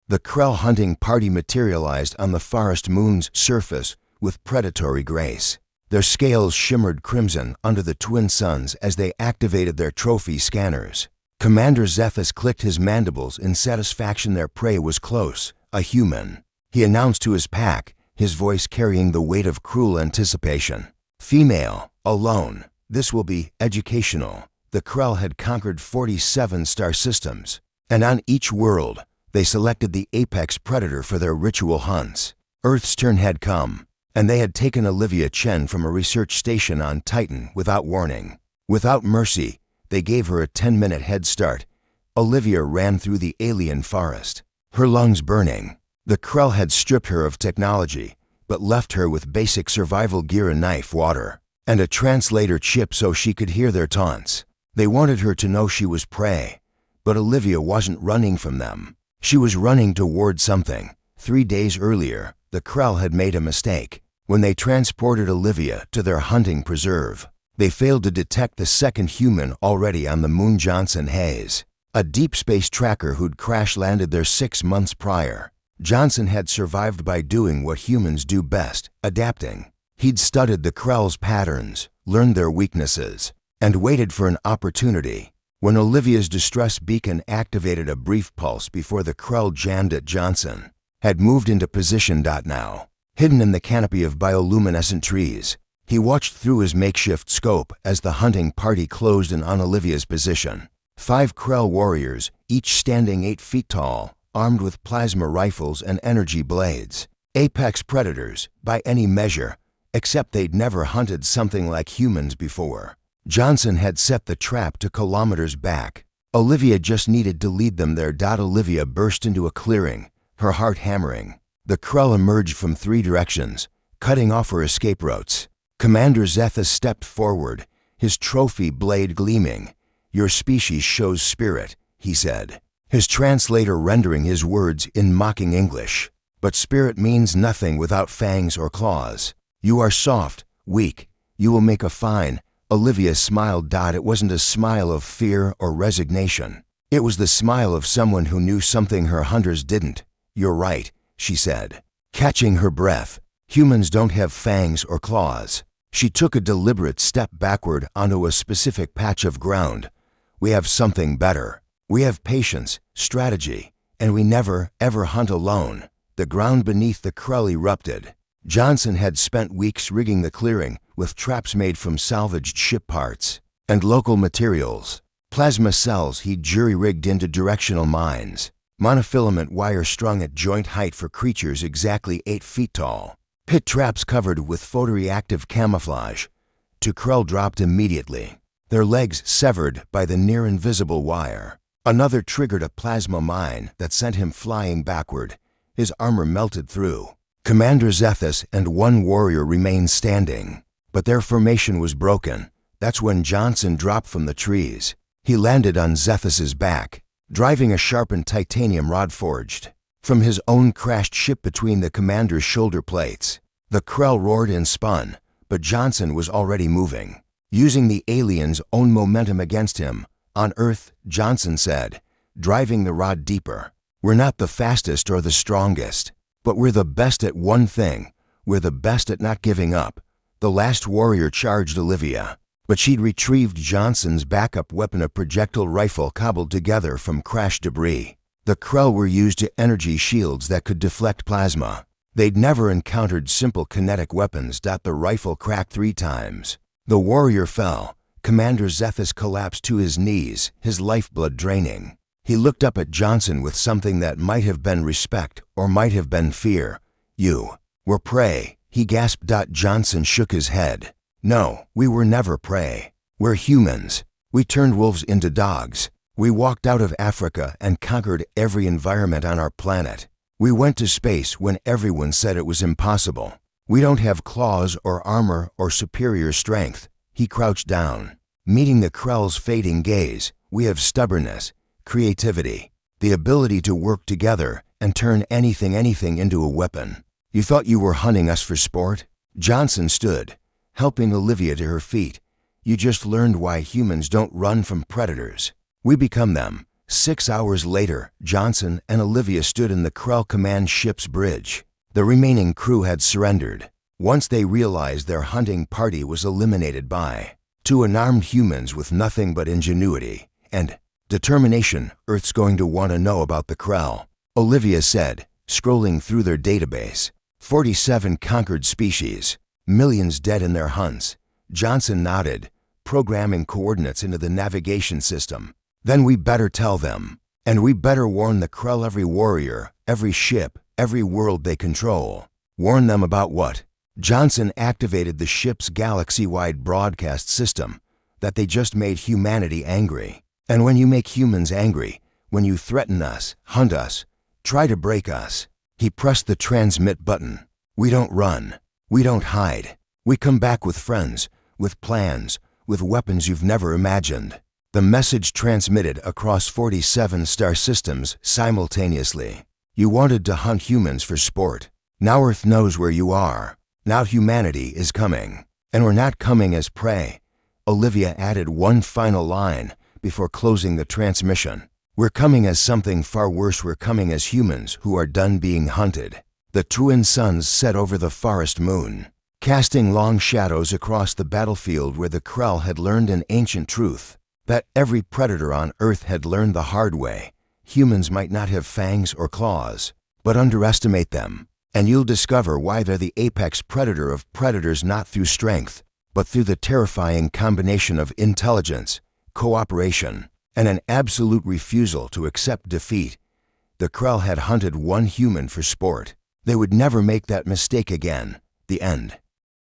The Krell hunting party materialized on the forest moon's surface with predatory grace. Their scales shimmered crimson under the twin suns as they activated their trophy scanners. Commander Zethus clicked his mandibles in satisfaction their prey was close, a human. He announced to his pack, his voice carrying the weight of cruel anticipation. Female, alone. This will be educational. The Krell had conquered 47 star systems, and on each world, they selected the apex predator for their ritual hunts. Earth's turn had come, and they had taken Olivia Chen from a research station on Titan without warning. Without mercy, they gave her a 10-minute head start. Olivia ran through the alien forest, her lungs burning. The Krell had stripped her of technology, but left her with basic survival gear, a knife, water, and a translator chip so she could hear their taunts. They wanted her to know she was prey, but Olivia wasn't running from them. She was running toward something. 3 days earlier, the Krell had made a mistake. When they transported Olivia to their hunting preserve, they failed to detect the second human already on the moon, Johnson Hayes, a deep space tracker who'd crash-landed there 6 months prior. Johnson had survived by doing what humans do best, adapting. He'd studied the Krell's patterns, learned their weaknesses, and waited for an opportunity. When Olivia's distress beacon activated a brief pulse before the Krell jammed it, Johnson had moved into position. Now, hidden in the canopy of bioluminescent trees, he watched through his makeshift scope as the hunting party closed in on Olivia's position. 5 Krell warriors, each standing 8 feet tall, armed with plasma rifles and energy blades. Apex predators, by any measure, except they'd never hunted something like humans before. Johnson had set the trap to kilometers back. Olivia just needed to lead them there. Olivia burst into a clearing, her heart hammering. The Krell emerged from 3 directions, cutting off her escape routes. Commander Zethus stepped forward, his trophy blade gleaming. "Your species shows spirit," he said, his translator rendering his words in mocking English. "But spirit means nothing without fangs or claws. You are soft, weak. You will make a fine..." Olivia smiled. It wasn't a smile of fear or resignation. It was the smile of someone who knew something her hunters didn't. "You're right," she said, catching her breath. "Humans don't have fangs or claws." She took a deliberate step backward onto a specific patch of ground. "We have something better. We have patience, strategy, and we never, ever hunt alone." The ground beneath the Krell erupted. Johnson had spent weeks rigging the clearing with traps made from salvaged ship parts and local materials. Plasma cells he'd jury-rigged into directional mines. Monofilament wire strung at joint height for creatures exactly 8 feet tall. Pit traps covered with photoreactive camouflage. 2 Krell dropped immediately, their legs severed by the near-invisible wire. Another triggered a plasma mine that sent him flying backward. His armor melted through. Commander Zethus and 1 warrior remained standing, but their formation was broken. That's when Johnson dropped from the trees. He landed on Zethus's back, driving a sharpened titanium rod forged from his own crashed ship between the commander's shoulder plates. The Krell roared and spun, but Johnson was already moving, using the alien's own momentum against him. "On Earth," Johnson said, driving the rod deeper, "we're not the fastest or the strongest, but we're the best at one thing. We're the best at not giving up." The last warrior charged Olivia, but she'd retrieved Johnson's backup weapon, a projectile rifle cobbled together from crashed debris. The Krell were used to energy shields that could deflect plasma. They'd never encountered simple kinetic weapons. The rifle cracked 3 times. The warrior fell. Commander Zethus collapsed to his knees, his lifeblood draining. He looked up at Johnson with something that might have been respect or might have been fear. "You were prey," he gasped. Johnson shook his head. "No, we were never prey. We're humans. We turned wolves into dogs. We walked out of Africa and conquered every environment on our planet. We went to space when everyone said it was impossible. We don't have claws or armor or superior strength." He crouched down, meeting the Krell's fading gaze. "We have stubbornness, creativity, the ability to work together and turn anything into a weapon. You thought you were hunting us for sport?" Johnson stood, helping Olivia to her feet. "You just learned why humans don't run from predators. We become them, 6 hours later, Johnson and Olivia stood in the Krell command ship's bridge. The remaining crew had surrendered. Once they realized their hunting party was eliminated by two unarmed humans with nothing but ingenuity and determination, Earth's going to want to know about the Krell, Olivia said, scrolling through their database. 47 conquered species, millions dead in their hunts. Johnson nodded, programming coordinates into the navigation system. Then we better tell them. And we better warn the Krell, every warrior, every ship, every world they control. Warn them about what? Johnson activated the ship's galaxy-wide broadcast system, that they just made humanity angry. And when you make humans angry, when you threaten us, hunt us, try to break us, he pressed the transmit button. We don't run. We don't hide. We come back with friends, with plans, with weapons you've never imagined. The message transmitted across 47 star systems simultaneously. You wanted to hunt humans for sport. Now Earth knows where you are. Now humanity is coming. And we're not coming as prey. Olivia added one final line before closing the transmission. We're coming as something far worse. We're coming as humans who are done being hunted. The twin suns set over the forest moon, casting long shadows across the battlefield where the Krell had learned an ancient truth that every predator on Earth had learned the hard way. Humans might not have fangs or claws, but underestimate them, and you'll discover why they're the apex predator of predators, not through strength, but through the terrifying combination of intelligence, cooperation, and an absolute refusal to accept defeat. The Krell had hunted one human for sport. They would never make that mistake again. The end.